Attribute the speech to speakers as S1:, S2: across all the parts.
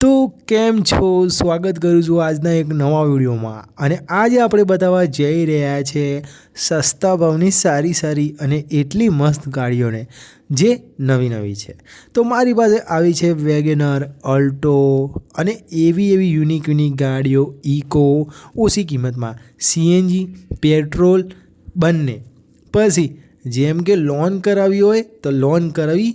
S1: તો કેમ છો? સ્વાગત કરું છું આજના એક નવા વિડીયોમાં. અને આજે આપણે બતાવવા જઈ રહ્યા છે સસ્તા ભાવની સારી અને એટલી મસ્ત ગાડીઓને જે નવી છે. તો મારી પાસે આવી છે વેગેનર, અલ્ટો અને એવી યુનિક ગાડીઓ ઇકો ઓછી કિંમતમાં, સીએનજી, પેટ્રોલ બંને. પછી જેમ કે લોન કરાવી હોય તો લોન કરાવી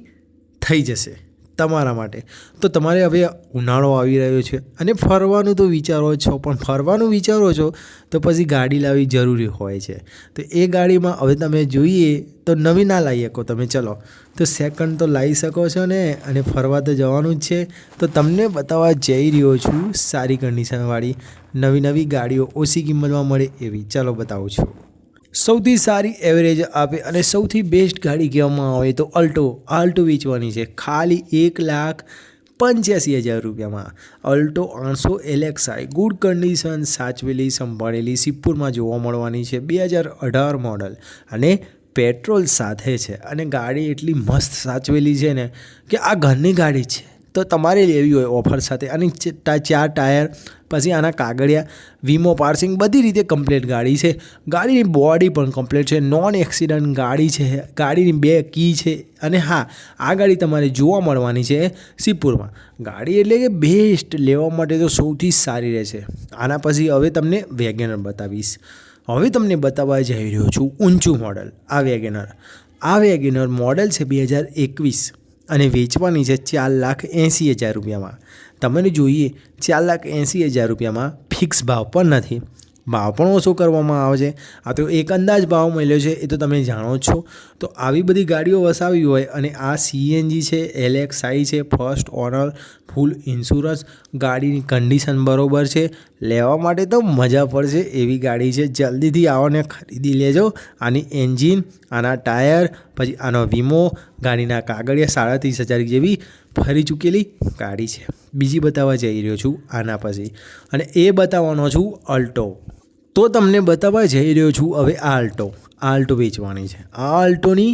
S1: થઈ જશે તમારા માટે. તો તમારે હવે ઉનાળો આવી રહ્યો છે અને ફરવાનું તો વિચારો છો, પણ ફરવાનું વિચારો છો તો પછી ગાડી લાવવી જરૂરી હોય છે. તો એ ગાડીમાં હવે તમે જોઈએ તો નવી ના લાવી શકો તમે, ચલો તો સેકન્ડ તો લાવી શકો છો ને. અને ફરવા તો જવાનું જ છે. તો તમને બતાવવા જઈ રહ્યો છું સારી કન્ડિશનવાળી નવી ગાડીઓ ઓછી કિંમતમાં મળે એવી. ચાલો બતાવું છું. સૌથી સારી એવરેજ આપે અને સૌથી બેસ્ટ ગાડી કહેવામાં આવે તો આલ્ટો વેચવાની છે ખાલી 1,85,000 રૂપિયામાં. અલ્ટો 800 LXI ગુડ કન્ડિશન, સાચવેલી સંભાળેલી, સિપ્પુરમાં જોવા મળવાની છે. 2018 મોડલ અને પેટ્રોલ સાથે છે. અને ગાડી એટલી મસ્ત સાચવેલી છે ને કે આ ઘરની ગાડી છે. તો તમારે લેવી હોય ઓફર સાથે. અને 4 ટાયર, પછી આના કાગળિયા, વીમો, પાર્સિંગ બધી રીતે કમ્પ્લીટ ગાડી છે. ગાડીની બોડી પણ કમ્પ્લીટ છે, નોન એક્સિડન્ટ ગાડી છે. ગાડીની 2 કી છે. અને હા, આ ગાડી તમારે જોવા મળવાની છે સિપ્પુરમાં. ગાડી એટલે કે બેસ્ટ, લેવા માટે તો સૌથી સારી રહેશે. આના પછી હવે તમને વેગેનર બતાવીશ. હવે તમને બતાવવા જઈ રહ્યો છું ઊંચું મોડલ આ વેગેનર મોડલ છે 2021 અને વેચવાની છે 4,80,000 રૂપિયામાં. તમને જોઈએ 4,80,000 રૂપિયામાં ફિક્સ ભાવ પણ નથી, ભાવ પણ ઓછો કરવામાં આવે છે. આ તો એક અંદાજ ભાવ મળ્યો છે, એ તો તમે જાણો જ છો. તો આવી બધી ગાડીઓ વસાવી હોય અને આ સીએનજી છે, LXI છે, ફર્સ્ટ ઓનર, ફૂલ ઇન્સ્યોરન્સ, ગાડીની કન્ડિશન બરોબર છે, લેવા માટે તો મજા પડશે એવી ગાડી છે. જલ્દીથી આવો ને ખરીદી લેજો. આની એન્જિન, આના ટાયર, પછી આનો વીમો, ગાડીના કાગળિયા 37,000 જેવી ફરી ચૂકેલી ગાડી છે. બીજી બતાવવા જઈ રહ્યો છું આના પછી, અને એ બતાવવાનો છું અલ્ટો. તો તમને બતાવવા જઈ રહ્યો છું હવે આલ્ટો વેચવાની છે. આ આલ્ટોની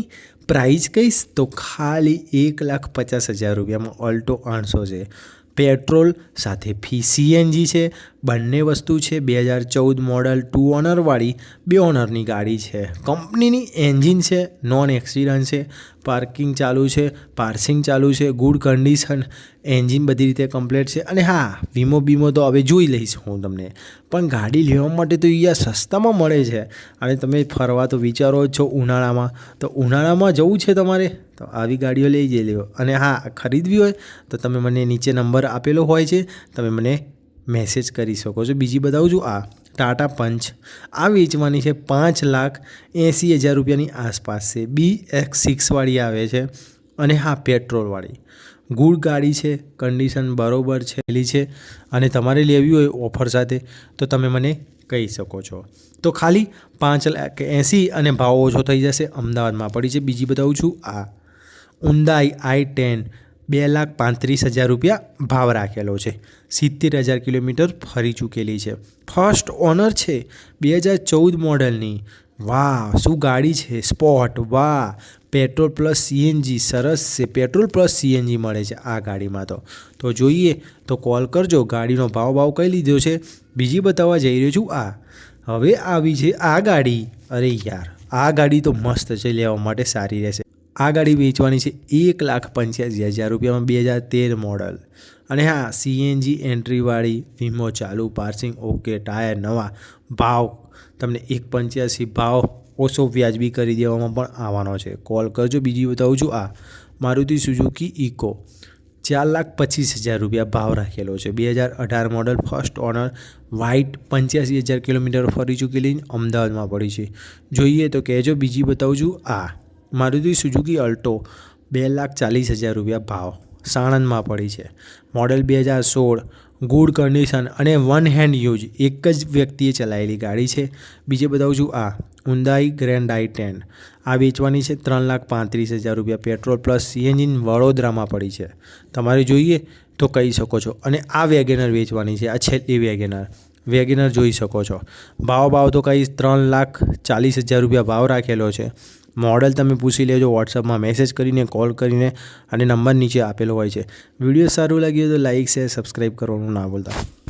S1: પ્રાઇસ કહીશ તો ખાલી 1,50,000 રૂપિયામાં અલ્ટો 800 છે. પેટ્રોલ સાથે સીએનજી છે, બંને વસ્તુ છે. 2014 મોડલ, 2 ઓનરવાળી, 2 ઓનરની ગાડી છે. કંપનીની એન્જિન છે, નોન એક્સિડન્ટ છે, પાર્કિંગ ચાલુ છે, પાર્સિંગ ચાલુ છે, ગુડ કન્ડિશન, એન્જિન બધી રીતે કમ્પ્લીટ છે. અને હા, વીમો તો હવે જોઈ લઈશ હું તમને, પણ ગાડી લેવા માટે તો અહીંયા સસ્તામાં મળે છે. અને તમે ફરવા તો વિચારો જ છો ઉનાળામાં, તો ઉનાળામાં જવું છે તમારે તો આવી ગાડીઓ લઈ જઈ લેવો. અને હા, ખરીદવી હોય તો તમે મને નીચે નંબર આપેલો હોય છે, તમે મને મેસેજ કરી શકો છો. બીજી બતાવું છું આ ટાટા પંચ. આ વેચવાની છે 5,80,000 રૂપિયાની આસપાસ છે. BX6 વાળી આવે છે. અને હા, પેટ્રોલવાળી ગુડ ગાડી છે, કન્ડિશન બરોબર છે. અને તમારે લેવી હોય ઓફર સાથે તો તમે મને કહી શકો છો. તો ખાલી 5,80,000 અને ભાવ ઓછો થઈ જશે. અમદાવાદમાં પડી છે. બીજી બતાવું છું આ Hyundai i10, 2,35,000 રૂપિયા ભાવ રાખેલો છે. 70,000 કિલોમીટર ફરી ચૂકેલી છે. ફર્સ્ટ ઓનર છે, 2014 મોડલની. વાહ, શું ગાડી છે, સ્પોર્ટ. વાહ, પેટ્રોલ પ્લસ સીએનજી, સરસ છે. પેટ્રોલ પ્લસ સીએનજી મળે છે આ ગાડીમાં. તો જોઈએ તો કોલ કરજો. ગાડીનો ભાવ કહી લીધો છે. બીજી બતાવવા જઈ રહ્યો છું આ. હવે આવી છે આ ગાડી. અરે યાર, આ ગાડી તો મસ્ત છે, લેવા માટે સારી રહેશે. આ ગાડી વેચવાની છે 1,85,000 રૂપિયામાં, 2013 મોડલ. અને હા, સીએનજી એન્ટ્રીવાળી, વીમો ચાલુ, પાર્સિંગ ઓકે, ટાયર નવા. ભાવ તમને 1,85,000 ભાવ ઓછો વ્યાજબી કરી દેવામાં પણ આવવાનો છે. કોલ કરજો. બીજી બતાવું છું આ મારુતિ સુઝુકી ઇકો, 4,25,000 રૂપિયા ભાવ રાખેલો છે. 2018 model, first honour, white, 85,000 kilometre ફરી ચૂકેલી, અમદાવાદમાં પડી છે. જોઈએ તો કહેજો. બીજી બતાવું છું આ મારુતિ સુઝુકી અલ્ટો, 2,40,000 રૂપિયા ભાવ, સાણંદમાં પડી છે. મોડલ 2016, ગુડ કન્ડિશન અને વન હેન્ડ યુઝ, એક જ વ્યક્તિએ ચલાવેલી ગાડી છે. બીજે બતાવું છું આ Hyundai ગ્રેન્ડ i10. આ વેચવાની છે 3,35,000 રૂપિયા. પેટ્રોલ પ્લસ સીએનજી, વડોદરામાં પડી છે. તમારે જોઈએ તો કહી શકો છો. અને આ વેગેનર વેચવાની છે, આ છેલ્લી વેગેનર જોઈ શકો છો. ભાવ તો કહીશ 3,40,000 રૂપિયા ભાવ રાખેલો છે. મોડલ તમે પૂછી લેજો વોટ્સઅપમાં મેસેજ કરીને, કોલ કરીને, અને નંબર નીચે આપેલો હોય છે. વિડીયો સારું લાગ્યું તો લાઇક, શેર, સબસ્ક્રાઈબ કરવાનું ના ભૂલતા.